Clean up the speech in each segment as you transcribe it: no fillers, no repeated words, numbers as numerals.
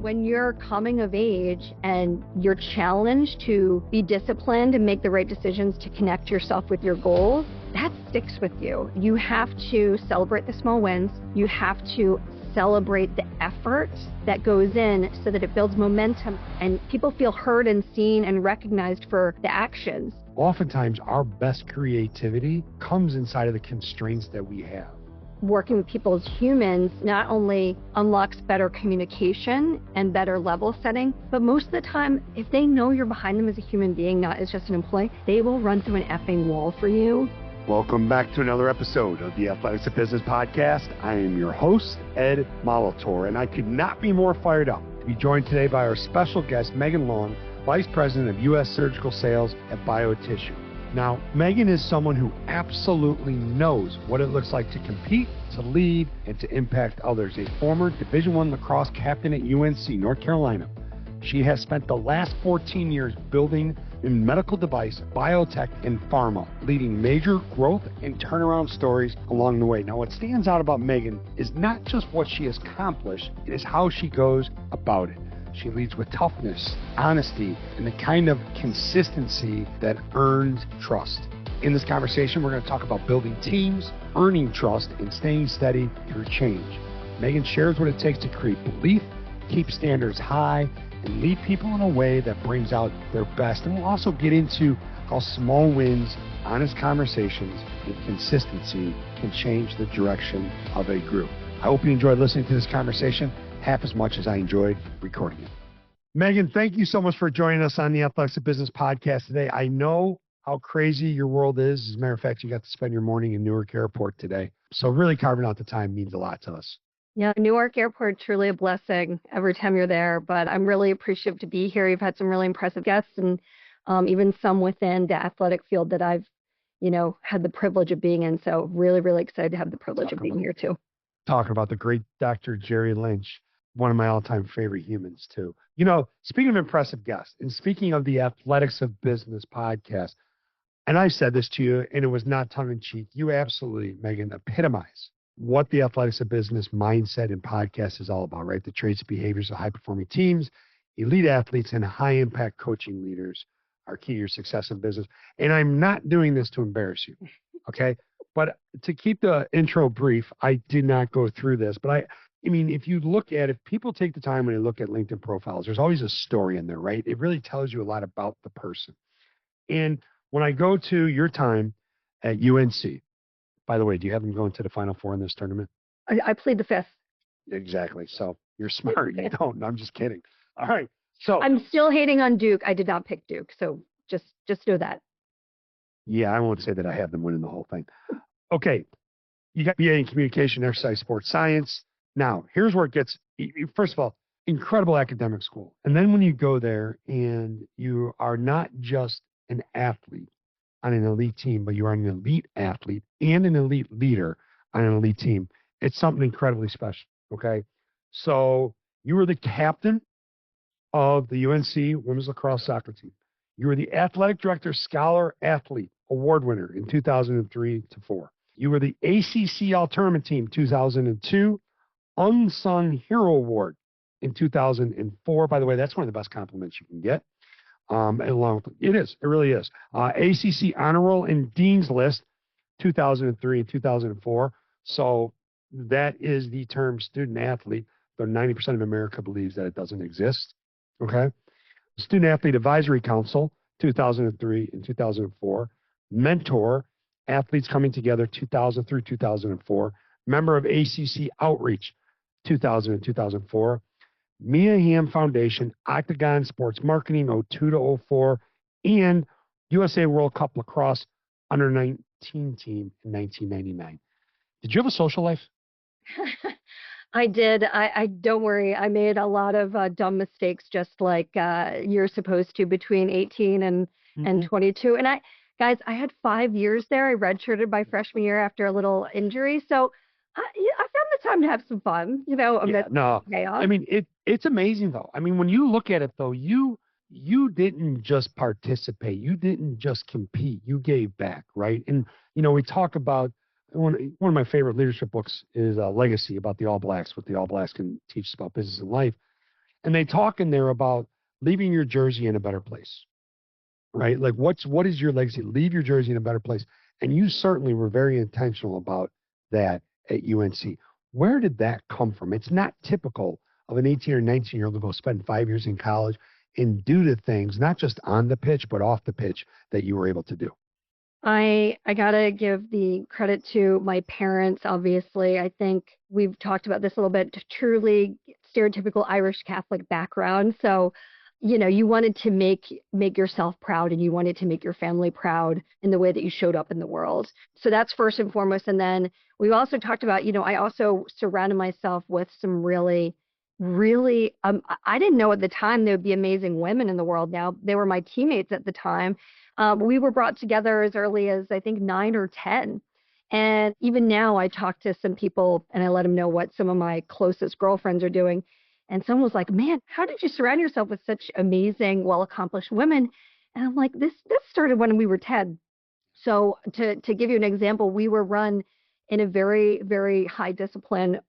When you're coming of age and you're challenged to be disciplined and make the right decisions to connect yourself with your goals, that sticks with you. You have to celebrate the small wins. You have to celebrate the effort that goes in so that it builds momentum and people feel heard and seen and recognized for the actions. Oftentimes, our best creativity comes inside of the constraints that we have. Working with people as humans not only unlocks better communication and better level setting, but most of the time, if they know you're behind them as a human being, not as just an employee, they will run through an effing wall for you. Welcome back to another episode of the Athletics of Business podcast. I am your host, Ed Molitor, and I could not be more fired up to be joined today by our special guest, Meghan Long, Vice President of U.S. Surgical Sales at BioTissue. Now, Meghan is someone who absolutely knows what it looks like to compete, to lead, and to impact others. A former Division I Lacrosse captain at UNC, North Carolina. She has spent the last 14 years building in medical device, biotech, and pharma, leading major growth and turnaround stories along the way. Now, what stands out about Meghan is not just what she has accomplished, it is how she goes about it. She leads with toughness, honesty, and the kind of consistency that earns trust. In this conversation, we're going to talk about building teams, earning trust, and staying steady through change. Meghan shares what it takes to create belief, keep standards high, and lead people in a way that brings out their best. And we'll also get into how small wins, honest conversations, and consistency can change the direction of a group. I hope you enjoyed listening to this conversation half as much as I enjoyed recording it. Meghan, thank you so much for joining us on the Athletics of Business podcast today. I know how crazy your world is. As a matter of fact, you got to spend your morning in Newark Airport today. So really carving out the time means a lot to us. Yeah, Newark Airport, truly a blessing every time you're there, but I'm really appreciative to be here. You've had some really impressive guests and even some within the athletic field that I've, had the privilege of being in. So really, really excited to have the privilege of being here too. Talking about the great Dr. Jerry Lynch, one of my all-time favorite humans too. Speaking of impressive guests and speaking of the Athletics of Business podcast, and I said this to you and it was not tongue-in-cheek, you absolutely, Meghan, epitomize what the Athletics of Business mindset and podcast is all about, right? The traits and behaviors of high-performing teams, elite athletes, and high-impact coaching leaders are key to your success in business. And I'm not doing this to embarrass you, okay? But to keep the intro brief, I did not go through this. But I mean, if you look at, if people take the time when they look at LinkedIn profiles, there's always a story in there, right? It really tells you a lot about the person. And when I go to your time at UNC, by the way, do you have them going to the Final Four in this tournament? I played the fifth. Exactly. So you're smart. You don't. No, I'm just kidding. All right. So I'm still hating on Duke. I did not pick Duke. So just know that. Yeah, I won't say that I have them winning the whole thing. Okay. You got BA in communication, exercise, sports science. Now, here's where it gets, first of all, incredible academic school. And then when you go there and you are not just an athlete on an elite team, but you are an elite athlete and an elite leader on an elite team, it's something incredibly special, okay? So you were the captain of the UNC women's lacrosse soccer team. You were the athletic director, scholar, athlete, award winner in 2003 to 4. You were the ACC All-Tournament Team 2002, Unsung Hero Award in 2004. By the way, that's one of the best compliments you can get. It really is. ACC Honor Roll and Dean's List 2003 and 2004. So that is the term student athlete, though 90% of America believes that it doesn't exist. Okay. Student Athlete Advisory Council 2003 and 2004. Mentor, Athletes Coming Together 2000 through 2004. Member of ACC Outreach 2000 and 2004. Mia Hamm Foundation, Octagon Sports Marketing 02 to 04, and USA World Cup Lacrosse Under 19 team in 1999. Did you have a social life? I did. I don't worry. I made a lot of dumb mistakes, just like you're supposed to, between 18 and 22. And I had 5 years there. I redshirted my freshman year after a little injury. So I found the time to have some fun, I mean, it's amazing though. I mean, when you look at it though, you didn't just participate. You didn't just compete. You gave back, right? And, we talk about one of my favorite leadership books is Legacy, about the All Blacks, what the All Blacks can teach us about business and life. And they talk in there about leaving your jersey in a better place, right? Like what is your legacy? Leave your jersey in a better place. And you certainly were very intentional about that at UNC. Where did that come from? It's not typical of an 18 or 19-year-old to go spend 5 years in college and do the things, not just on the pitch, but off the pitch that you were able to do. I gotta give the credit to my parents, obviously. I think we've talked about this a little bit, truly stereotypical Irish Catholic background. So, you wanted to make yourself proud and you wanted to make your family proud in the way that you showed up in the world. So that's first and foremost. And then we also talked about, I also surrounded myself with some really, really, I didn't know at the time there would be amazing women in the world. Now they were my teammates at the time. We were brought together as early as I think 9 or 10. And even now I talk to some people and I let them know what some of my closest girlfriends are doing. And someone was like, man, how did you surround yourself with such amazing, well-accomplished women? And I'm like, this started when we were 10. So to give you an example, we were run in a very, very high discipline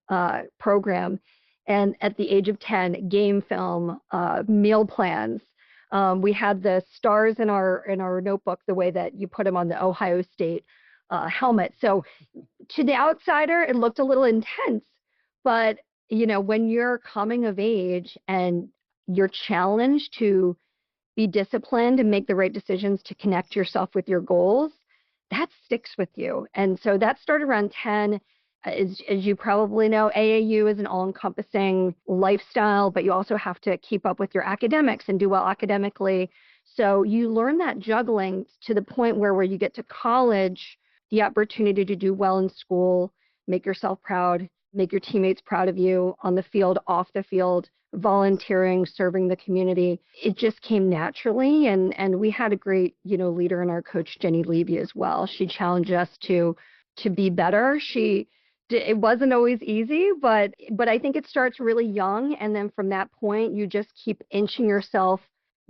program. And at the age of 10, game film, meal plans. We had the stars in our notebook, the way that you put them on the Ohio State helmet. So to the outsider, it looked a little intense, but when you're coming of age and you're challenged to be disciplined and make the right decisions to connect yourself with your goals, that sticks with you. And so that started around 10. As you probably know, AAU is an all-encompassing lifestyle, but you also have to keep up with your academics and do well academically. So you learn that juggling to the point where you get to college, the opportunity to do well in school, make yourself proud, make your teammates proud of you on the field, off the field, volunteering, serving the community. It just came naturally. And we had a great, leader in our coach, Jenny Levy, as well. She challenged us to be better. It wasn't always easy, but I think it starts really young. And then from that point, you just keep inching yourself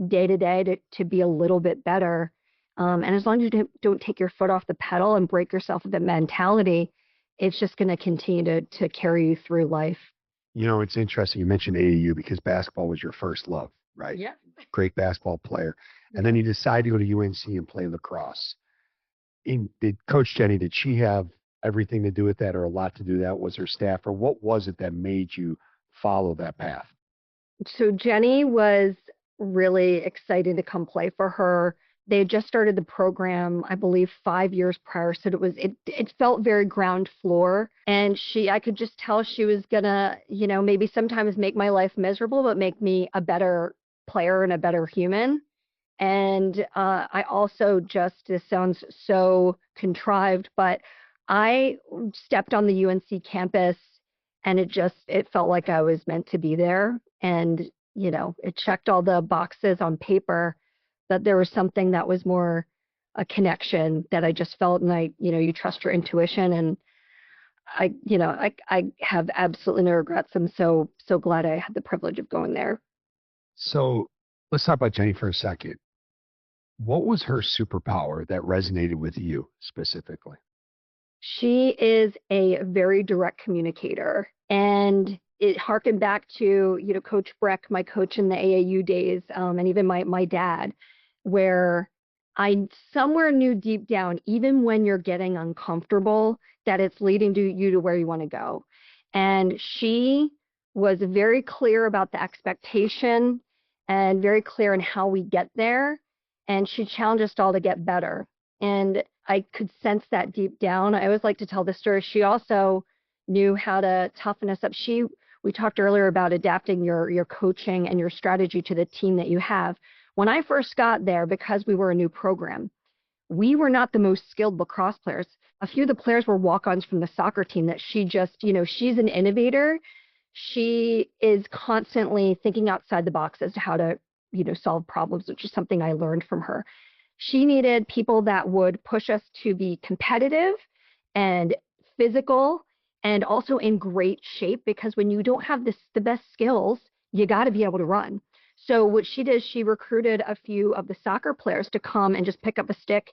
day to day to be a little bit better. And as long as you don't take your foot off the pedal and break yourself with the mentality, it's just going to continue to carry you through life. It's interesting. You mentioned AAU because basketball was your first love, right? Yeah. Great basketball player. And then you decided to go to UNC and play lacrosse. Did Coach Jenny, did she have everything to do with that or a lot to do with that? Was her staff, or what was it that made you follow that path? So Jenny was really excited to come play for her. They had just started the program, I believe, 5 years prior. So it felt very ground floor. And I could just tell she was gonna, maybe sometimes make my life miserable, but make me a better player and a better human. And I also this sounds so contrived, but I stepped on the UNC campus and it felt like I was meant to be there. And, it checked all the boxes on paper, but there was something that was more a connection that I just felt. And you trust your intuition. And I have absolutely no regrets. I'm so glad I had the privilege of going there. So let's talk about Jenny for a second. What was her superpower that resonated with you specifically? She is a very direct communicator, and it harkened back to, Coach Breck, my coach in the AAU days, and even my dad, where I somewhere knew deep down, even when you're getting uncomfortable, that it's leading you to where you want to go. And she was very clear about the expectation and very clear in how we get there. And she challenged us all to get better. And I could sense that deep down. I always like to tell this story. She also knew how to toughen us up. We talked earlier about adapting your coaching and your strategy to the team that you have. When I first got there, because we were a new program, we were not the most skilled lacrosse players. A few of the players were walk-ons from the soccer team that she just, she's an innovator. She is constantly thinking outside the box as to how to, solve problems, which is something I learned from her. She needed people that would push us to be competitive and physical and also in great shape, because when you don't have the best skills, you got to be able to run. So what she did, she recruited a few of the soccer players to come and just pick up a stick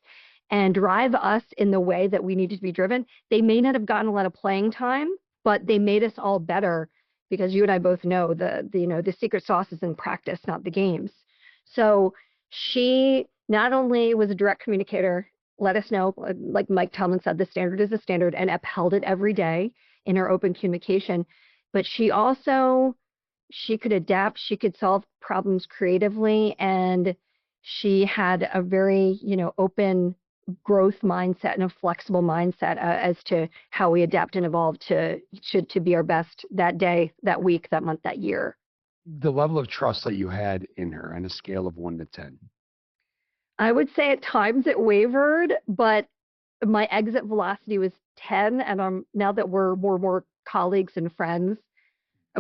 and drive us in the way that we needed to be driven. They may not have gotten a lot of playing time, but they made us all better because you and I both know the secret sauce is in practice, not the games. So she not only was a direct communicator, let us know, like Mike Tomlin said, the standard is the standard, and upheld it every day in her open communication. But she could adapt, she could solve problems creatively, and she had a very, open growth mindset and a flexible mindset as to how we adapt and evolve to be our best that day, that week, that month, that year. The level of trust that you had in her on a scale of 1 to 10. I would say at times it wavered, but my exit velocity was 10. And now that we're more colleagues and friends,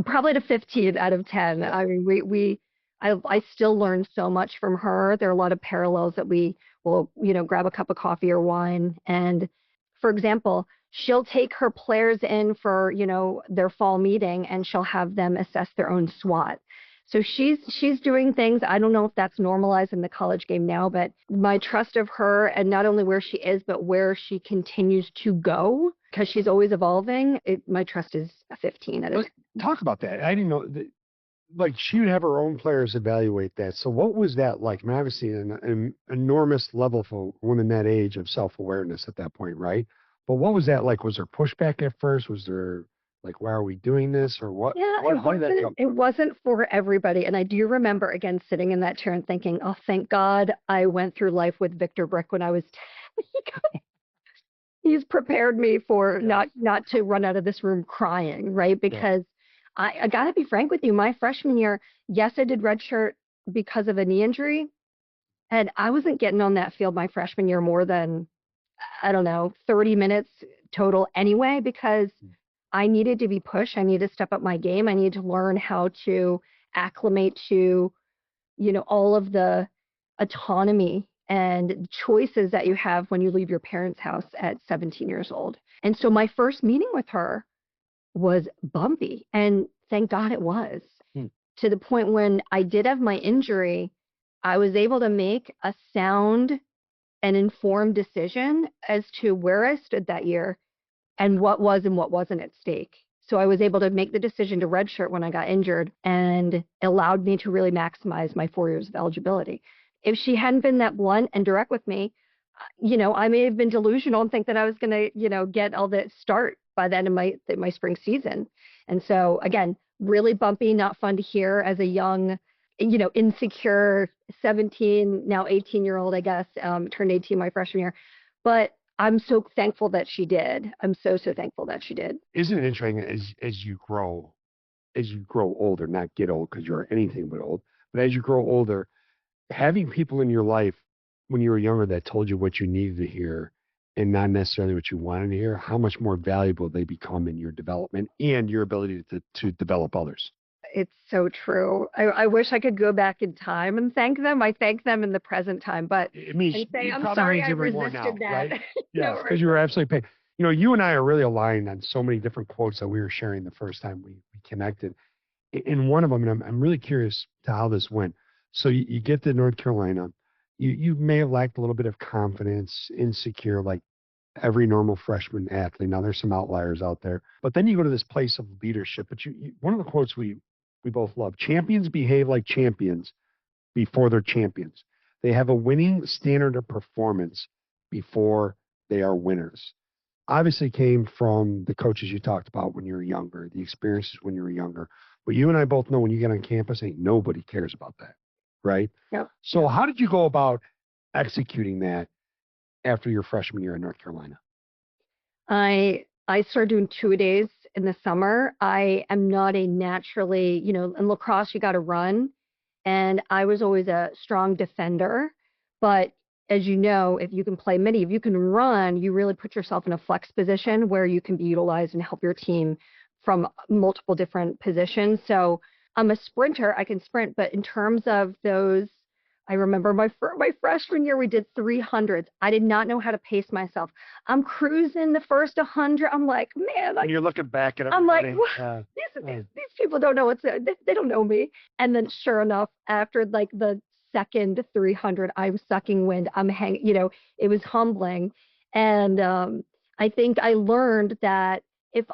probably to 15 out of 10. I mean, I still learn so much from her. There are a lot of parallels that we will, grab a cup of coffee or wine. And for example, she'll take her players in for, their fall meeting, and she'll have them assess their own SWOT. So she's doing things. I don't know if that's normalized in the college game now, but my trust of her, and not only where she is, but where she continues to go, because she's always evolving, my trust is a 15 out of 10. Talk about that. I didn't know that, like, she would have her own players evaluate that. So what was that like? I mean, obviously an enormous level for women that age of self-awareness at that point, right? But what was that like? Was there pushback at first? Was there like, why are we doing this, or what? Yeah, it wasn't for everybody. And I do remember, again, sitting in that chair and thinking, oh, thank God I went through life with Victor Brick when I was 10. He's prepared me for not to run out of this room crying, right? Because I got to be frank with you, my freshman year, yes, I did redshirt because of a knee injury. And I wasn't getting on that field my freshman year more than, I don't know, 30 minutes total anyway, because I needed to be pushed. I needed to step up my game. I needed to learn how to acclimate to, all of the autonomy and choices that you have when you leave your parents' house at 17 years old. And so my first meeting with her was bumpy, and thank God it was. To the point when I did have my injury, I was able to make a sound and informed decision as to where I stood that year and what was and what wasn't at stake. So I was able to make the decision to redshirt when I got injured, and it allowed me to really maximize my 4 years of eligibility. If she hadn't been that blunt and direct with me, I may have been delusional and think that I was going to, get all the start by the end of my spring season. And so, again, really bumpy, not fun to hear as a young, insecure 17, now 18-year-old, I guess, turned 18 my freshman year. But I'm so thankful that she did. I'm so thankful that she did. Isn't it interesting as you grow older, not get old because you're anything but old, but as you grow older, having people in your life when you were younger that told you what you needed to hear and not necessarily what you wanted to hear, how much more valuable they become in your development and your ability to develop others. It's so true. I wish I could go back in time and thank them. I thank them in the present time, but I'm sorry I resisted that. Right? Yes, because you were absolutely paid. You and I are really aligned on so many different quotes that we were sharing the first time we connected. In one of them, and I'm really curious to how this went. So you get to North Carolina. You may have lacked a little bit of confidence, insecure, like every normal freshman athlete. Now there's some outliers out there, but then you go to this place of leadership. But one of the quotes we both love: champions behave like champions before they're champions. They have a winning standard of performance before they are winners. Obviously came from the coaches you talked about when you were younger, the experiences when you were younger. But you and I both know when you get on campus, ain't nobody cares about that, right? Yep. So how did you go about executing that after your freshman year in North Carolina? I started doing 2-a-days in the summer. I am not a naturally, in lacrosse, you got to run. And I was always a strong defender. But as you know, if you can play midi, if you can run, you really put yourself in a flex position where you can be utilized and help your team from multiple different positions. So I'm a sprinter. I can sprint. But in terms of those, I remember my freshman year, we did 300s. I did not know how to pace myself. I'm cruising the first 100. I'm like, man. And you're looking back at it. I'm like, these people don't know they don't know me. And then sure enough, after like the second 300, I was sucking wind. I'm hanging, it was humbling. And I think I learned that If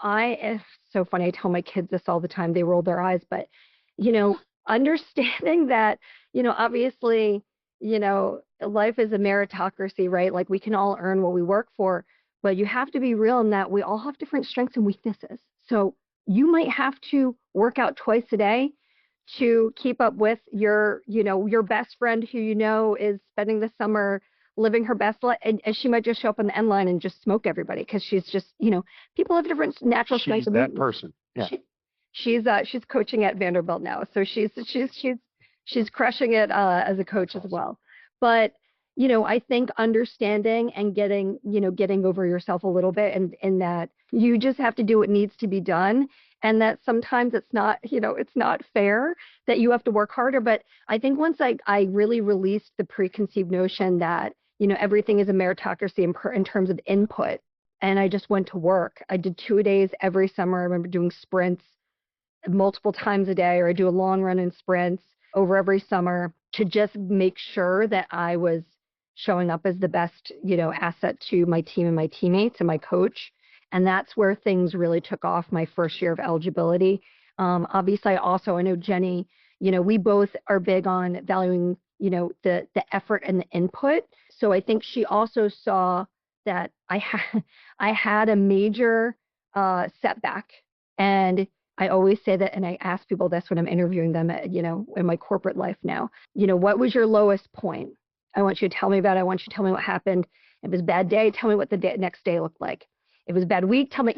so funny, I tell my kids this all the time, they roll their eyes, but, you know, understanding that, obviously, life is a meritocracy, right? Like we can all earn what we work for, but you have to be real in that we all have different strengths and weaknesses. So you might have to work out twice a day to keep up with your best friend who is spending the summer living her best life, and she might just show up on the end line and just smoke everybody because she's just, people have different natural strengths. She's that person. Yeah. She's coaching at Vanderbilt now, so she's crushing it as a coach as well. But I think understanding and getting over yourself a little bit, and in that you just have to do what needs to be done, and that sometimes it's not fair that you have to work harder. But I think once I really released the preconceived notion that everything is a meritocracy in terms of input, and I just went to work. I did 2 days every summer. I remember doing sprints multiple times a day, or I do a long run in sprints over every summer to just make sure that I was showing up as the best, asset to my team and my teammates and my coach. And that's where things really took off my first year of eligibility. Obviously, I know Jenny, we both are big on valuing, the effort and the input. So I think she also saw that I had a major setback. And I always say that, and I ask people this when I'm interviewing them, in my corporate life now, what was your lowest point? I want you to tell me about it. I want you to tell me what happened. If it was a bad day, tell me what the next day looked like. If it was a bad week, tell me,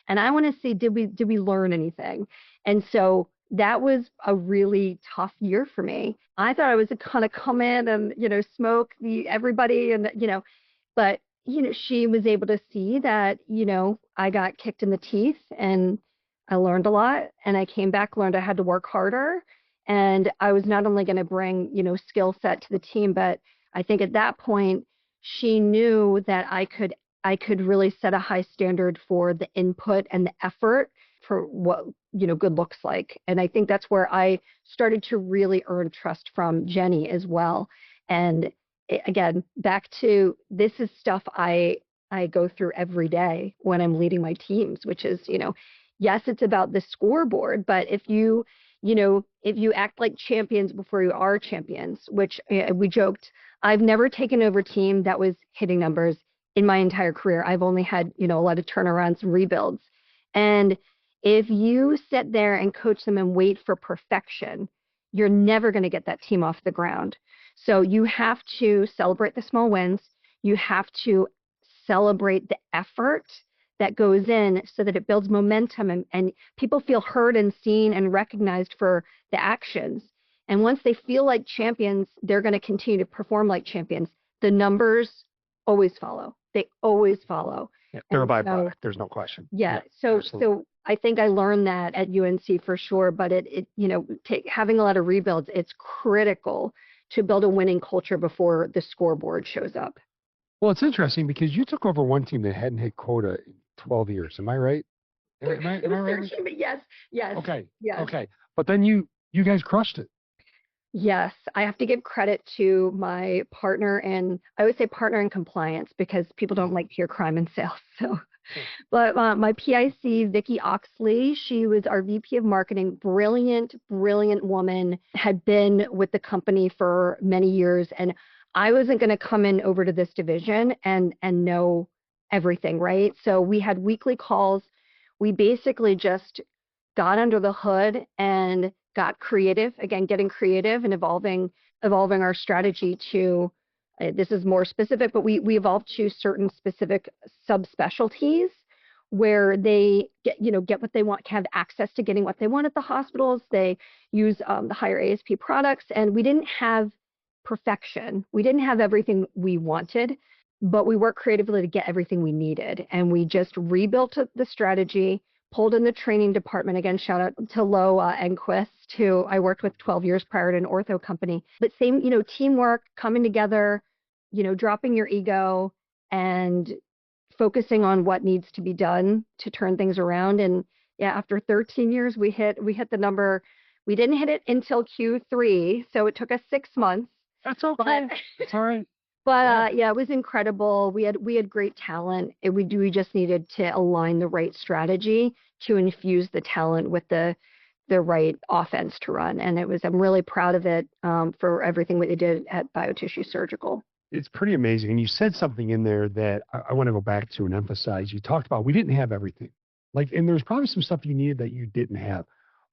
and I want to see, did we learn anything? And so that was a really tough year for me. I thought I was going to come in and, smoke everybody and, but, she was able to see that, I got kicked in the teeth and I learned a lot, and I came back, learned I had to work harder. And I was not only going to bring, skill set to the team, but I think at that point, she knew that I could really set a high standard for the input and the effort for what, good looks like. And I think that's where I started to really earn trust from Jenny as well. And again, back to, this is stuff I go through every day when I'm leading my teams, which is, yes, it's about the scoreboard, but if you act like champions before you are champions, which we joked, I've never taken over a team that was hitting numbers in my entire career. I've only had, a lot of turnarounds and rebuilds. And if you sit there and coach them and wait for perfection, you're never going to get that team off the ground. So you have to celebrate the small wins. You have to celebrate the effort that goes in so that it builds momentum and people feel heard and seen and recognized for the actions. And once they feel like champions, they're going to continue to perform like champions. The numbers always follow. They always follow. Yeah, they're a byproduct. There's no question. Yeah. So I think I learned that at UNC for sure, but having a lot of rebuilds, it's critical to build a winning culture before the scoreboard shows up. Well, it's interesting because you took over one team that hadn't hit quota in 12 years. Am I right? Am I right? 13, but yes. Okay. Yes. Okay. But then you guys crushed it. Yes, I have to give credit to my partner, and I always say partner in compliance because people don't like to hear crime in sales. So, but my PIC, Vicki Oxley, she was our VP of marketing, brilliant woman, had been with the company for many years, and I wasn't going to come in over to this division and know everything, right? So we had weekly calls. We basically just got under the hood and got creative, again, getting creative and evolving our strategy to, this is more specific, but we evolved to certain specific subspecialties where they get what they want, have access to getting what they want at the hospitals. They use the higher ASP products, and we didn't have perfection. We didn't have everything we wanted, but we worked creatively to get everything we needed. And we just rebuilt the strategy, pulled in the training department. Again, shout out to Lo Enquist, who I worked with 12 years prior to an ortho company. But same, teamwork, coming together, dropping your ego and focusing on what needs to be done to turn things around. And yeah, after 13 years, we hit the number. We didn't hit it until Q3, so it took us 6 months. That's okay. That's all right. But yeah, it was incredible. We had great talent. We just needed to align the right strategy to infuse the talent with the right offense to run. And I'm really proud of it for everything that they did at BioTissue Surgical. It's pretty amazing. And you said something in there that I want to go back to and emphasize. You talked about we didn't have everything. Like, and there's probably some stuff you needed that you didn't have.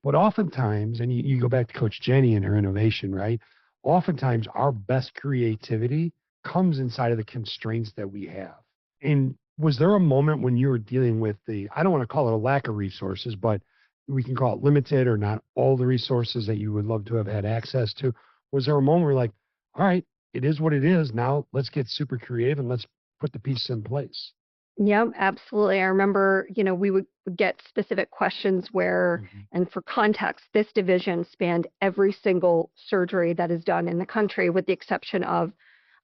But oftentimes, and you go back to Coach Jenny and her innovation, right? Oftentimes, our best creativity comes inside of the constraints that we have. And was there a moment when you were dealing with I don't want to call it a lack of resources, but we can call it limited or not all the resources that you would love to have had access to? Was there a moment where you're like, all right, it is what it is. Now let's get super creative and let's put the pieces in place? Yep, absolutely. I remember, we would get specific questions where, and for context, this division spanned every single surgery that is done in the country with the exception of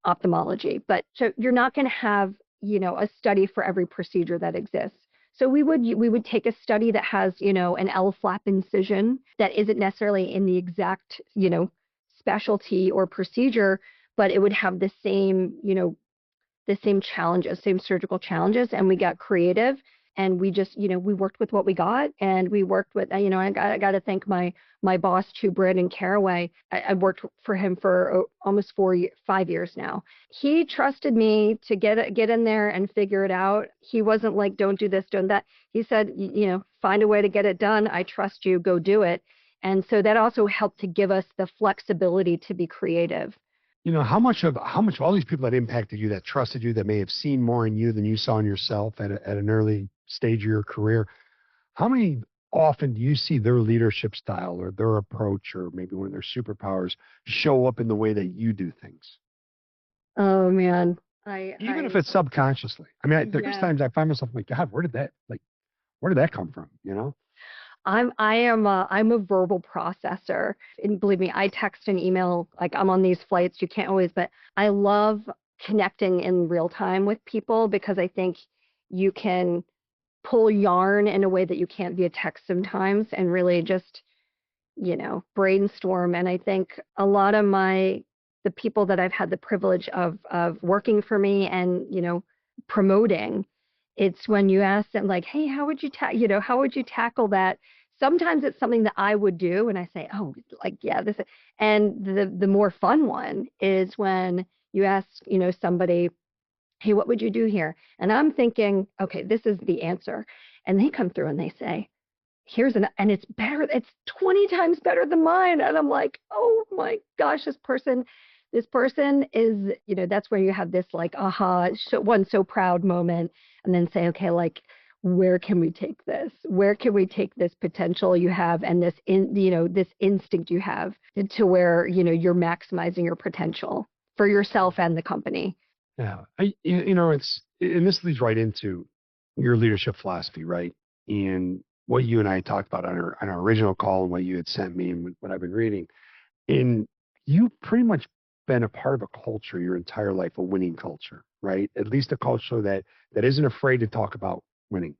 ophthalmology. But so you're not going to have, a study for every procedure that exists. So we would take a study that has, an L-flap incision that isn't necessarily in the exact, specialty or procedure, but it would have the same challenges, same surgical challenges. And we got creative and we just, we worked with what we got, and we worked with, I got to thank my boss too, Brandon Caraway. I worked for him for almost 5 years now. He trusted me to get in there and figure it out. He wasn't like, don't do this, don't that. He said, find a way to get it done. I trust you, go do it. And so that also helped to give us the flexibility to be creative. How much of all these people that impacted you, that trusted you, that may have seen more in you than you saw in yourself at an early stage of your career, how many often do you see their leadership style or their approach or maybe one of their superpowers show up in the way that you do things? Oh man, Even if it's subconsciously. I mean, there's times I find myself like, God, where did that come from? I'm a verbal processor, and believe me, I text and email, like I'm on these flights, you can't always, but I love connecting in real time with people because I think you can pull yarn in a way that you can't via text sometimes, and really just, brainstorm. And I think a lot of the people that I've had the privilege of working for me and, promoting, it's when you ask them like, hey, how would you tackle that? Sometimes it's something that I would do, and I say, oh, like, yeah, this. And the more fun one is when you ask, somebody, hey, what would you do here? And I'm thinking, okay, this is the answer. And they come through and they say, and it's better. It's 20 times better than mine. And I'm like, oh my gosh, this person is, that's where you have this like, aha, so proud moment. And then say, okay, like, where can we take this? Where can we take this potential you have and this instinct you have to where, you're maximizing your potential for yourself and the company. Yeah. And this leads right into your leadership philosophy, right? And what you and I talked about on our original call and what you had sent me and what I've been reading. And you've pretty much been a part of a culture your entire life, a winning culture, right? At least a culture that isn't afraid to talk about winning,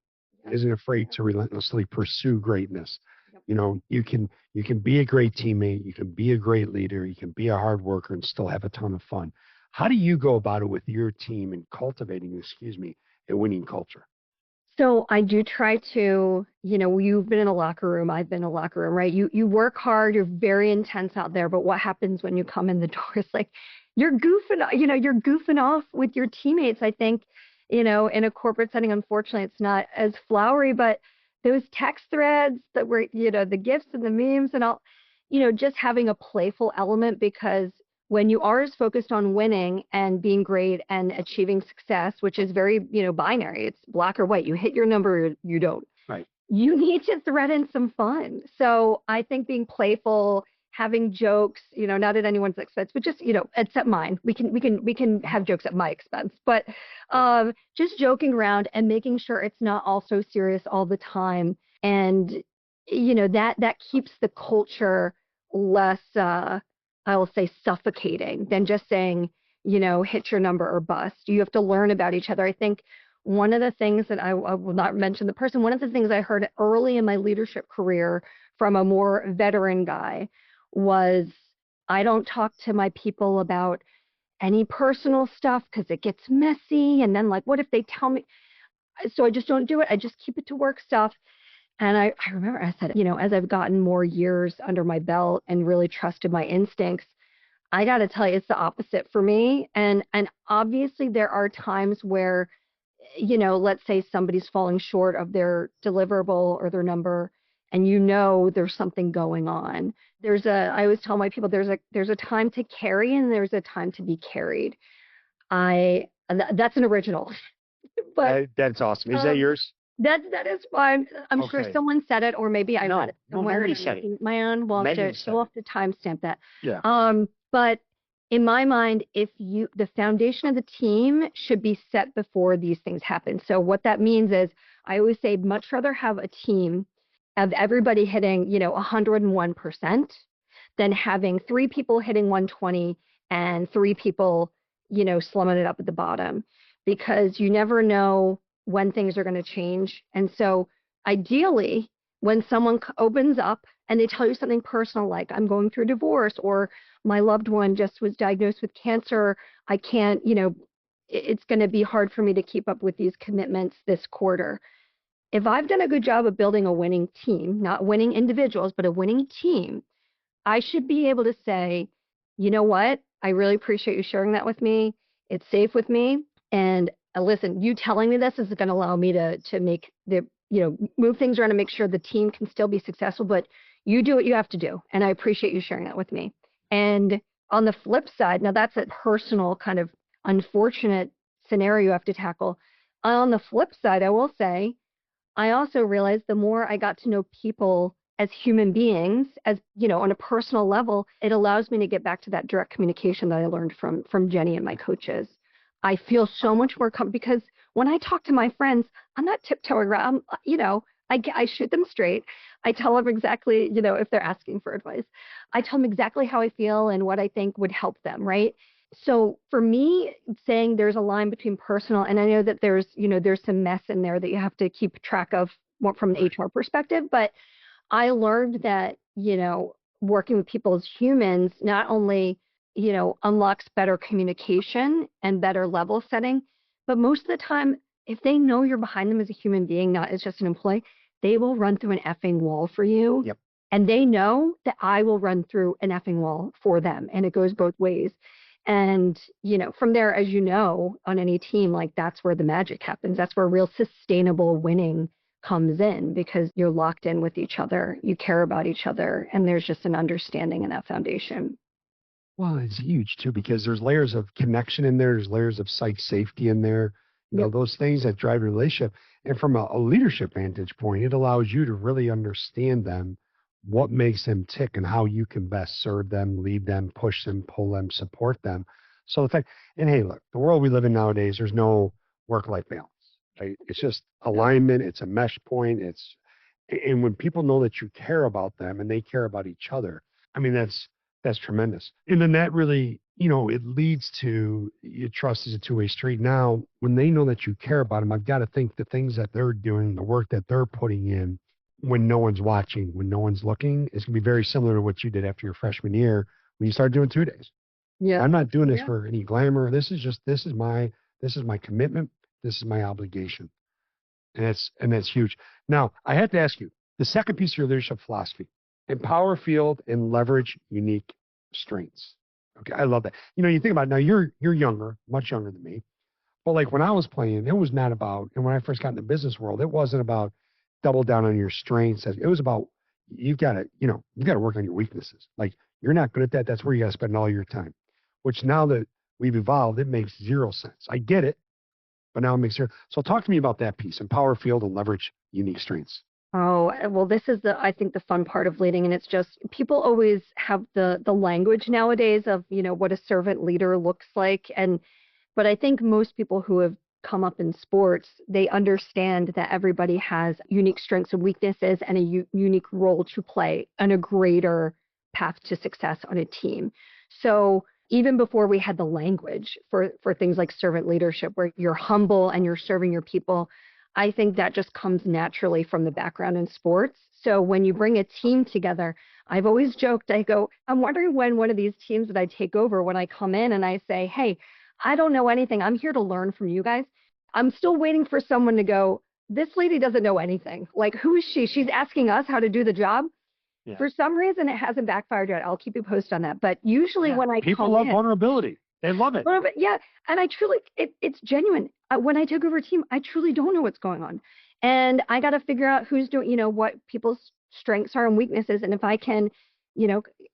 isn't afraid to relentlessly pursue greatness. You can be a great teammate, you can be a great leader, you can be a hard worker and still have a ton of fun. How do you go about it with your team in cultivating, a winning culture? So I do try to, you've been in a locker room, I've been in a locker room, right? You work hard, you're very intense out there, but what happens when you come in the door is like, you're goofing off with your teammates. I think, in a corporate setting, unfortunately, it's not as flowery, but those text threads that were, the gifts and the memes and all, just having a playful element, because when you are as focused on winning and being great and achieving success, which is very, binary, it's black or white, you hit your number, or you don't. Right. You need to thread in some fun. So I think being playful, having jokes, not at anyone's expense, but just, except mine. We can have jokes at my expense, but just joking around and making sure it's not all so serious all the time. And, that keeps the culture less, I will say, suffocating than just saying, hit your number or bust. You have to learn about each other. I think one of the things that I will not mention the person, one of the things I heard early in my leadership career from a more veteran guy was, I don't talk to my people about any personal stuff because it gets messy. And then like, what if they tell me? So I just don't do it. I just keep it to work stuff. And I remember I said, as I've gotten more years under my belt and really trusted my instincts, I got to tell you, it's the opposite for me. And obviously there are times where, let's say somebody's falling short of their deliverable or their number, and there's something going on. I always tell my people there's a time to carry and there's a time to be carried. That's an original, but that's awesome. Is that yours? That is fine. I'm sure someone said it, or maybe I got it somewhere. Nobody said it. My own. We'll have to timestamp that. Yeah. But in my mind, the foundation of the team should be set before these things happen. So what that means is, I always say, much rather have a team of everybody hitting, 101% than having 3 people hitting 120 and 3 people, slumming it up at the bottom, because you never know when things are going to change. And so ideally, when someone opens up and they tell you something personal, like I'm going through a divorce, or my loved one just was diagnosed with cancer, I can't, it's going to be hard for me to keep up with these commitments this quarter. If I've done a good job of building a winning team, not winning individuals, but a winning team, I should be able to say, you know what? I really appreciate you sharing that with me. It's safe with me. And listen, you telling me this is going to allow me to make move things around and make sure the team can still be successful, but you do what you have to do. And I appreciate you sharing that with me. And on the flip side, now that's a personal kind of unfortunate scenario you have to tackle. On the flip side, I will say, I also realized the more I got to know people as human beings, as, on a personal level, it allows me to get back to that direct communication that I learned from Jenny and my coaches. I feel so much more comfortable because when I talk to my friends, I'm not tiptoeing around, I shoot them straight. I tell them exactly, if they're asking for advice, I tell them exactly how I feel and what I think would help them, right? So for me, saying there's a line between personal, and I know that there's some mess in there that you have to keep track of from an HR perspective, but I learned that, working with people as humans, not only, unlocks better communication and better level setting, but most of the time, if they know you're behind them as a human being, not as just an employee, they will run through an effing wall for you. Yep. And they know that I will run through an effing wall for them. And it goes both ways. And, from there, as you know, on any team, like that's where the magic happens. That's where real sustainable winning comes in, because you're locked in with each other. You care about each other. And there's just an understanding in that foundation. Well, it's huge too, because there's layers of connection in there. There's layers of psych safety in there. Those things that drive a relationship. And from a leadership vantage point, it allows you to really understand them, what makes them tick, and how you can best serve them, lead them, push them, pull them, support them. So and hey, look, the world we live in nowadays, there's no work-life balance, right? It's just alignment. It's a mesh point. And when people know that you care about them and they care about each other, I mean, that's tremendous. And then that really, it leads to trust is a two-way street. Now, when they know that you care about them, I've got to think the things that they're doing, the work that they're putting in, when no one's watching, when no one's looking, it's going to be very similar to what you did after your freshman year when you started doing 2 days. Yeah. I'm not doing this for any glamour. This is my commitment. This is my obligation. And that's huge. Now, I have to ask you, the second piece of your leadership philosophy: empower field and leverage unique strengths. Okay, I love that. You think about it, now you're younger, much younger than me. But like when I was playing, it was not about, and when I first got in the business world, it wasn't about double down on your strengths. It was about you've got to work on your weaknesses. Like you're not good at that. That's where you got to spend all your time. Which now that we've evolved, it makes zero sense. I get it, but now it makes zero. So talk to me about that piece: empower field and leverage unique strengths. Oh, well, this is I think the fun part of leading. And it's just, people always have the language nowadays of, what a servant leader looks like. But I think most people who have come up in sports, they understand that everybody has unique strengths and weaknesses and a unique role to play and a greater path to success on a team. So even before we had the language for things like servant leadership, where you're humble and you're serving your people, I think that just comes naturally from the background in sports. So when you bring a team together, I've always joked, I go, I'm wondering when one of these teams that I take over, when I come in and I say, hey, I don't know anything. I'm here to learn from you guys. I'm still waiting for someone to go, this lady doesn't know anything. Like, who is she? She's asking us how to do the job. Yeah. For some reason, it hasn't backfired yet. I'll keep you posted on that. But usually when I people come love in, vulnerability. They love it. but yeah, and I truly, it's genuine. When I take over a team, I truly don't know what's going on. And I got to figure out who's doing, what people's strengths are and weaknesses. And if I can,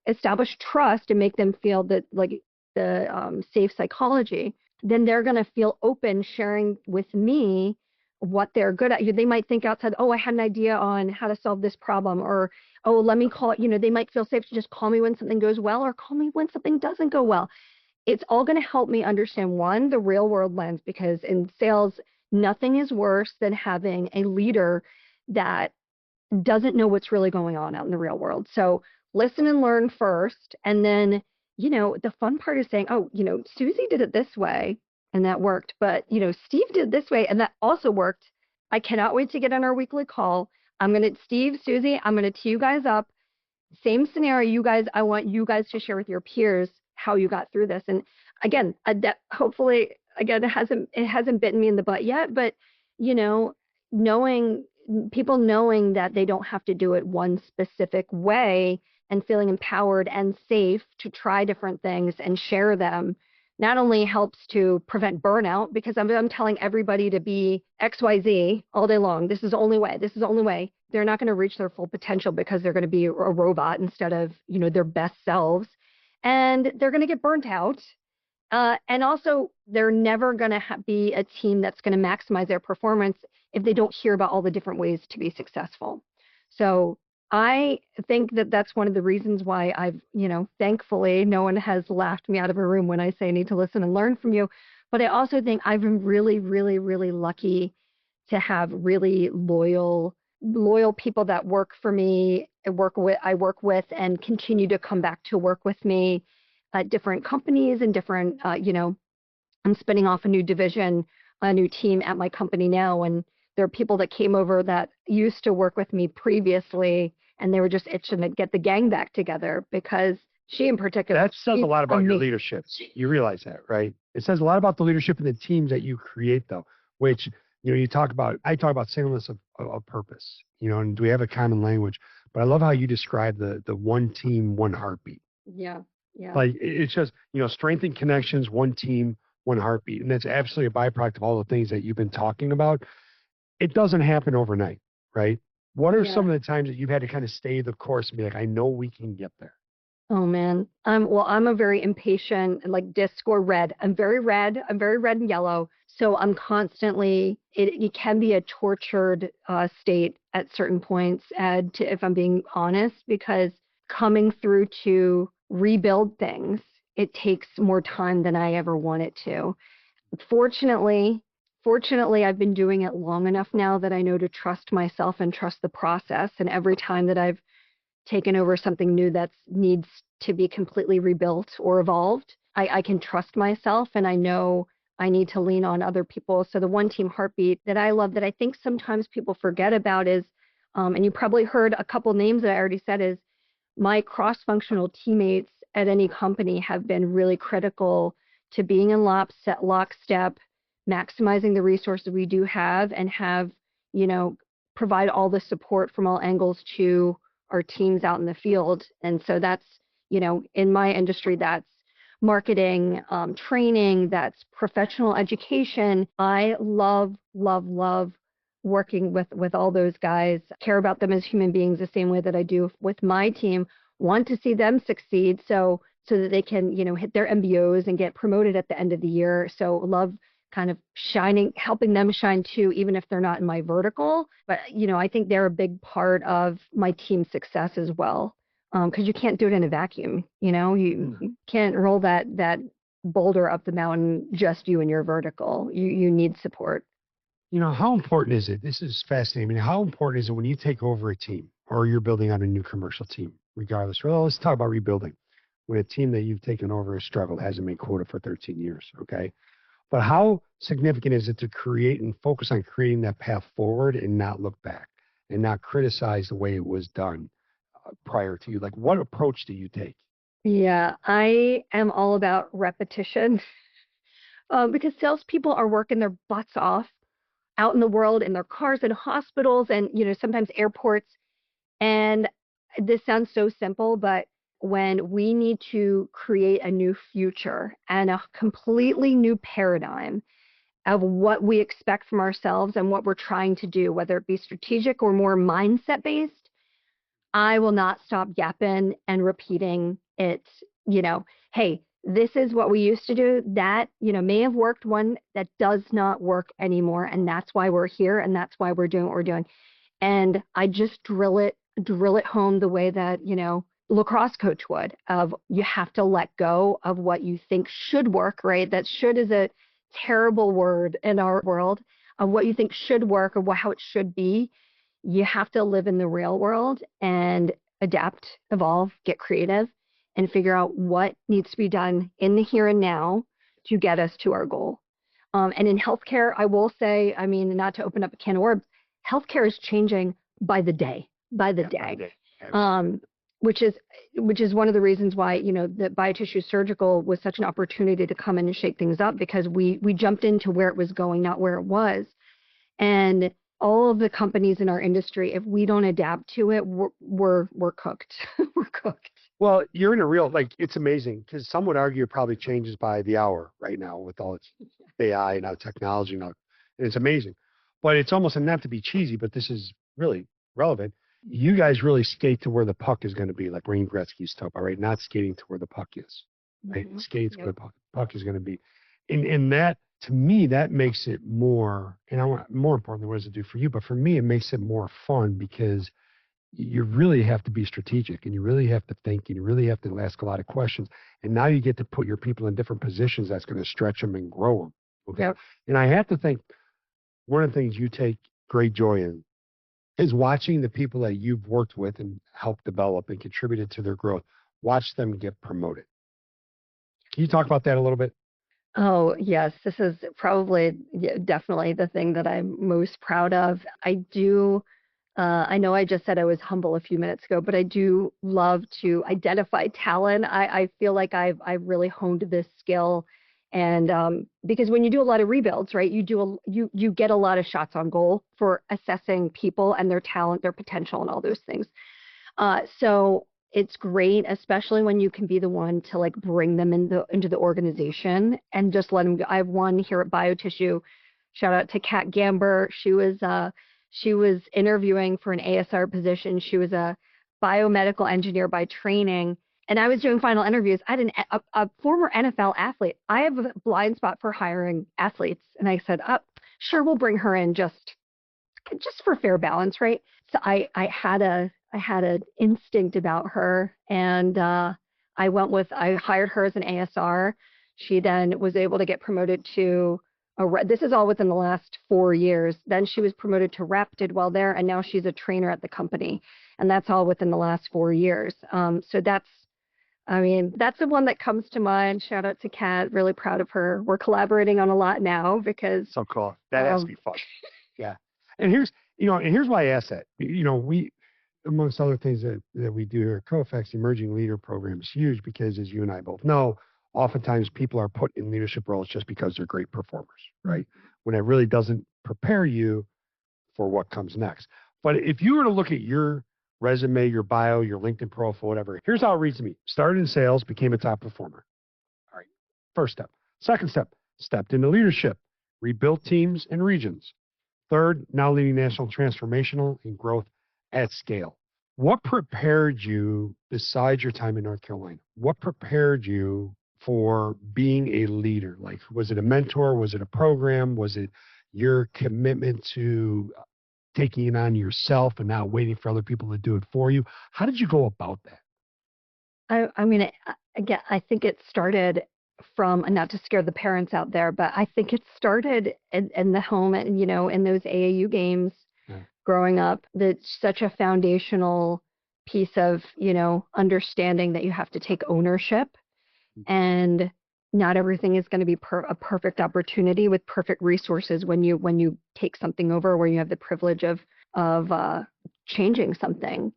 establish trust and make them feel that like the safe psychology, then they're going to feel open sharing with me what they're good at. They might think outside, oh, I had an idea on how to solve this problem, or, oh, let me call it, they might feel safe to just call me when something goes well or call me when something doesn't go well. It's all going to help me understand, one, the real world lens, because in sales, nothing is worse than having a leader that doesn't know what's really going on out in the real world. So listen and learn first. And then, the fun part is saying, oh, Susie did it this way and that worked. But, Steve did this way and that also worked. I cannot wait to get on our weekly call. Steve, Susie, I'm going to tee you guys up. Same scenario, you guys, I want you guys to share with your peers how you got through this. And again, that hopefully, again, it hasn't bitten me in the butt yet, but, knowing that they don't have to do it one specific way and feeling empowered and safe to try different things and share them not only helps to prevent burnout, because I'm telling everybody to be XYZ all day long. This is the only way. This is the only way. They're not going to reach their full potential because they're going to be a robot instead of, their best selves. And they're going to get burnt out. And also, they're never going to be a team that's going to maximize their performance if they don't hear about all the different ways to be successful. So I think that that's one of the reasons why I've, thankfully, no one has laughed me out of a room when I say I need to listen and learn from you. But I also think I've been really, really, really lucky to have really loyal people that work for me, I work with and continue to come back to work with me at different companies and different, I'm spinning off a new division, a new team at my company now. And there are people that came over that used to work with me previously, and they were just itching to get the gang back together because she in particular. That says a lot about your leadership. You realize that, right? It says a lot about the leadership and the teams that you create, though, which, I talk about singleness of purpose, and do we have a common language? But I love how you describe the one team, one heartbeat. Yeah. Yeah. Like it's just, strength and connections, one team, one heartbeat. And that's absolutely a byproduct of all the things that you've been talking about. It doesn't happen overnight, right? What are some of the times that you've had to kind of stay the course and be like, I know we can get there? Oh man. I'm a very impatient, like disc or red. I'm very red and yellow. So I'm constantly, it can be a tortured state at certain points, Ed, if I'm being honest, because coming through to rebuild things, it takes more time than I ever want it to. Fortunately, I've been doing it long enough now that I know to trust myself and trust the process. And every time that I've taken over something new that needs to be completely rebuilt or evolved, I can trust myself and I know I need to lean on other people. So the one team heartbeat that I love that I think sometimes people forget about is, and you probably heard a couple names that I already said, is my cross-functional teammates at any company have been really critical to being in lockstep, maximizing the resources we do have and have, provide all the support from all angles to our teams out in the field. And so that's, in my industry, that's marketing, training, that's professional education. I love working with all those guys, care about them as human beings the same way that I do with my team, want to see them succeed so that they can, hit their MBOs and get promoted at the end of the year. So love kind of helping them shine too, even if they're not in my vertical. But, I think they're a big part of my team's success as well. Because you can't do it in a vacuum. You can't roll that boulder up the mountain, just you and your vertical. You need support. How important is it? This is fascinating. How important is it when you take over a team or you're building out a new commercial team, regardless? Well, let's talk about rebuilding. When a team that you've taken over has struggled, hasn't made quota for 13 years, okay? But how significant is it to create and focus on creating that path forward and not look back and not criticize the way it was done prior to you? Like, what approach do you take? Yeah, I am all about repetition because salespeople are working their butts off out in the world in their cars in hospitals and, sometimes airports. And this sounds so simple, but when we need to create a new future and a completely new paradigm of what we expect from ourselves and what we're trying to do, whether it be strategic or more mindset based, I will not stop yapping and repeating it. Hey, this is what we used to do. That, may have worked, one that does not work anymore. And that's why we're here. And that's why we're doing what we're doing. And I just drill it home the way that, lacrosse coach would, of you have to let go of what you think should work, right? That should is a terrible word in our world, of what you think should work or how it should be. You have to live in the real world and adapt, evolve, get creative, and figure out what needs to be done in the here and now to get us to our goal. And in healthcare, I will say, not to open up a can of worms, healthcare is changing by the day, which is one of the reasons why, the BioTissue Surgical was such an opportunity to come in and shake things up, because we jumped into where it was going, not where it was. And all of the companies in our industry, if we don't adapt to it, we're cooked. We're cooked. Well, you're in a real, it's amazing, because some would argue it probably changes by the hour right now with all its AI and now technology and it's amazing. But it's almost, and not to be cheesy, but this is really relevant. You guys really skate to where the puck is going to be, like Wayne Gretzky used to talk about, right? Not skating to where the puck is, right? Mm-hmm. Skating to where the puck is going to be. And that, to me, that makes it more, and more importantly, what does it do for you? But for me, it makes it more fun, because you really have to be strategic, and you really have to think, and you really have to ask a lot of questions. And now you get to put your people in different positions that's going to stretch them and grow them. Okay. Yep. And I have to think one of the things you take great joy in is watching the people that you've worked with and helped develop and contributed to their growth, watch them get promoted. Can you talk about that a little bit? Oh, yes. This is probably definitely the thing that I'm most proud of. I know I just said I was humble a few minutes ago, but I do love to identify talent. I feel like I've really honed this skill. And because when you do a lot of rebuilds, right, you get a lot of shots on goal for assessing people and their talent, their potential, and all those things. So it's great, especially when you can be the one to bring them into the organization and just let them go. I have one here at BioTissue. Shout out to Kat Gamber. She was interviewing for an ASR position. She was a biomedical engineer by training. And I was doing final interviews. I had a former NFL athlete. I have a blind spot for hiring athletes. And I said, sure, we'll bring her in just for fair balance, right? So I had an instinct about her, and I hired her as an ASR. She then was able to get promoted to this is all within the last 4 years. Then she was promoted to rep, did well there, and now she's a trainer at the company. And that's all within the last 4 years. So that's the one that comes to mind. Shout out to Kat. Really proud of her. We're collaborating on a lot now because. So cool. That has to be fun. Yeah. And here's why I asked that. We, amongst other things that we do here at Cofax, the Emerging Leader Program is huge because, as you and I both know, oftentimes people are put in leadership roles just because they're great performers, right? When it really doesn't prepare you for what comes next. But if you were to look at your resume, your bio, your LinkedIn profile, whatever, here's how it reads to me. Started in sales, became a top performer. All right. First step. Second step, stepped into leadership, rebuilt teams and regions. Third, now leading national transformational and growth at scale. What prepared you, besides your time in North Carolina, what prepared you for being a leader? Was it a mentor? Was it a program? Was it your commitment to taking it on yourself and not waiting for other people to do it for you? How did you go about that? Again, I think it started from, and not to scare the parents out there, but I think it started in the home, and in those AAU games growing up. That's such a foundational piece of, understanding that you have to take ownership. And not everything is going to be a perfect opportunity with perfect resources when you take something over, where you have the privilege of changing something.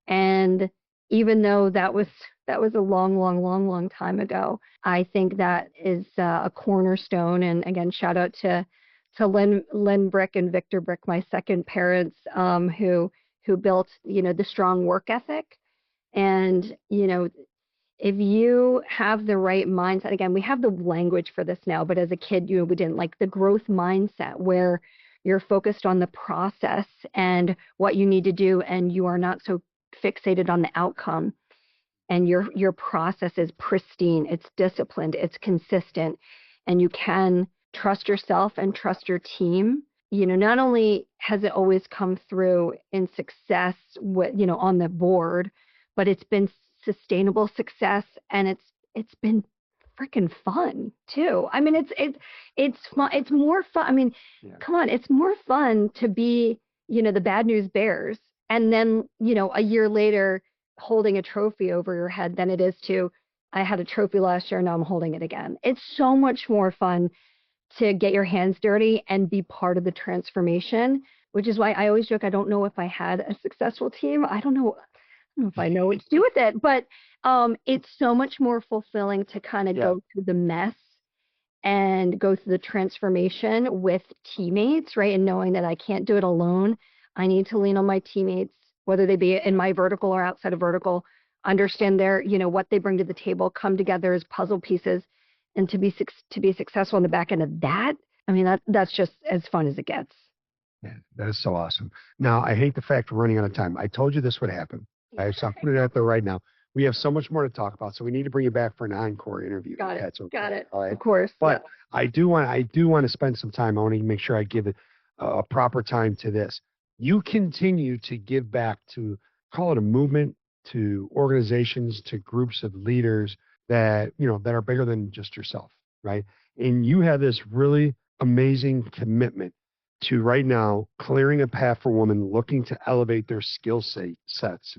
And even though that was a long time ago, I think that is a cornerstone. And again, shout out to Lynn Brick and Victor Brick, my second parents, who built, the strong work ethic. And, if you have the right mindset, again, we have the language for this now, but as a kid, we didn't, like the growth mindset, where you're focused on the process and what you need to do, and you are not so fixated on the outcome. And your process is pristine, it's disciplined, it's consistent, and you can trust yourself and trust your team. Not only has it always come through in success on the board, but it's been sustainable success, and it's been freaking fun too. I mean, it's fun. It's more fun. I mean, Come on, it's more fun to be, the Bad News Bears, and then, a year later holding a trophy over your head than it is to, I had a trophy last year, now I'm holding it again. It's so much more fun to get your hands dirty and be part of the transformation, which is why I always joke, I don't know if I had a successful team. I don't know if I know what to do with it, but it's so much more fulfilling to kind of go through the mess and go through the transformation with teammates, right? And knowing that I can't do it alone. I need to lean on my teammates, whether they be in my vertical or outside of vertical, understand their, what they bring to the table, come together as puzzle pieces, and to be successful on the back end of that. I mean, that's just as fun as it gets. Yeah, that is so awesome. Now, I hate the fact we're running out of time. I told you this would happen. So I'm putting it out there right now. We have so much more to talk about, so we need to bring you back for an encore interview. Got it. That's okay. Got it. All right. Of course. But yeah. I do want to spend some time. I want to make sure I give it a proper time to this. You continue to give back to, call it a movement, to organizations, to groups of leaders that that are bigger than just yourself, right? And you have this really amazing commitment to right now clearing a path for women looking to elevate their skill sets,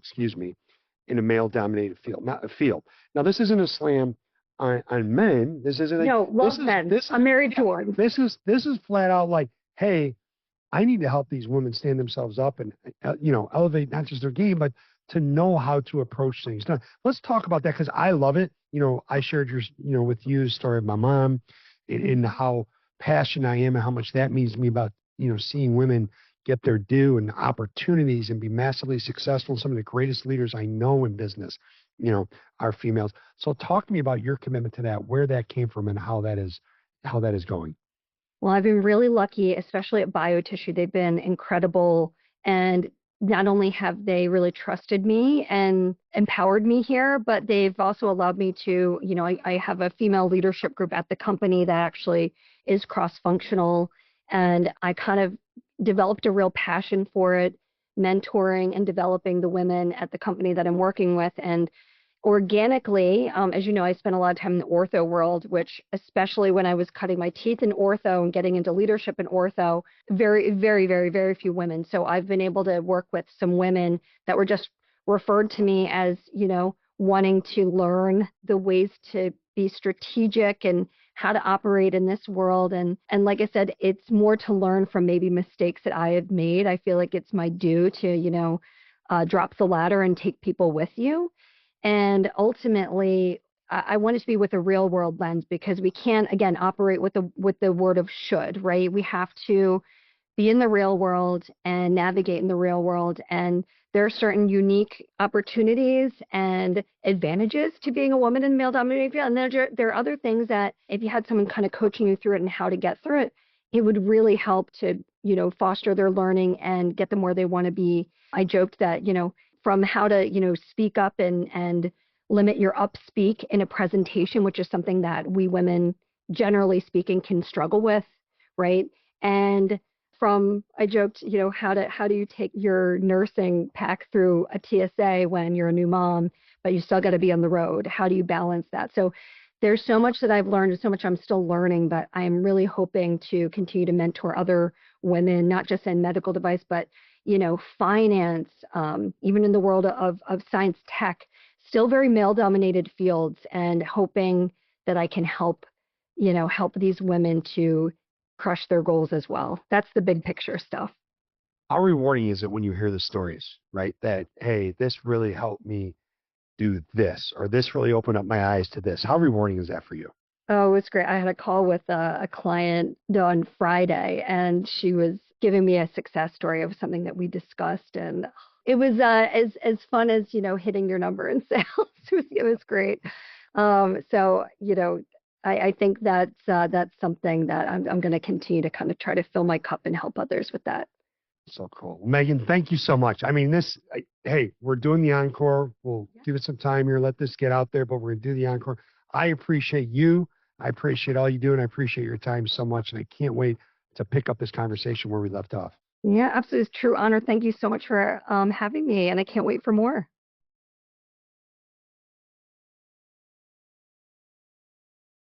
in a male-dominated field, not a field. Now, this isn't a slam on men. This isn't men. I'm married to one. This is flat out like, hey, I need to help these women stand themselves up and elevate not just their game, but to know how to approach things. Now, let's talk about that, because I love it. I shared with you the story of my mom and how passionate I am and how much that means to me about seeing women get their due and opportunities and be massively successful. Some of the greatest leaders I know in business, are females. So talk to me about your commitment to that, where that came from, and how that is going. Well, I've been really lucky, especially at BioTissue. They've been incredible. And not only have they really trusted me and empowered me here, but they've also allowed me to, I have a female leadership group at the company that actually is cross-functional. And I kind of developed a real passion for it, mentoring and developing the women at the company that I'm working with. And organically, as you know, I spent a lot of time in the ortho world, which, especially when I was cutting my teeth in ortho and getting into leadership in ortho, very, very, very, very few women. So I've been able to work with some women that were just referred to me as, wanting to learn the ways to be strategic and how to operate in this world. And like I said, it's more to learn from maybe mistakes that I have made. I feel like it's my due to, drop the ladder and take people with you. And ultimately, I want it to be with a real world lens, because we can't, again, operate with the word of should, right? We have to be in the real world and navigate in the real world. And there are certain unique opportunities and advantages to being a woman in a male-dominated field. And there are other things that if you had someone kind of coaching you through it and how to get through it, it would really help to, foster their learning and get them where they want to be. I joked that, from how to, speak up and limit your upspeak in a presentation, which is something that we women, generally speaking, can struggle with, right? And I joked, how do you take your nursing pack through a TSA when you're a new mom, but you still got to be on the road? How do you balance that? So there's so much that I've learned and so much I'm still learning, but I am really hoping to continue to mentor other women, not just in medical device, but, finance, even in the world of science tech, still very male dominated fields, and hoping that I can help, help these women to crush their goals as well. That's the big picture stuff. How rewarding is it when you hear the stories, right? That, hey, this really helped me do this, or this really opened up my eyes to this. How rewarding is that for you? Oh, it's great. I had a call with a client on Friday, and she was giving me a success story of something that we discussed, and it was as fun as hitting your number in sales. It was great. So I think that's something that I'm going to continue to kind of try to fill my cup and help others with that. So cool. Megan, thank you so much. I mean, hey, we're doing the encore. We'll give it some time here, let this get out there, but we're going to do the encore. I appreciate you. I appreciate all you do, and I appreciate your time so much. And I can't wait to pick up this conversation where we left off. Yeah, absolutely. It's true honor. Thank you so much for having me, and I can't wait for more.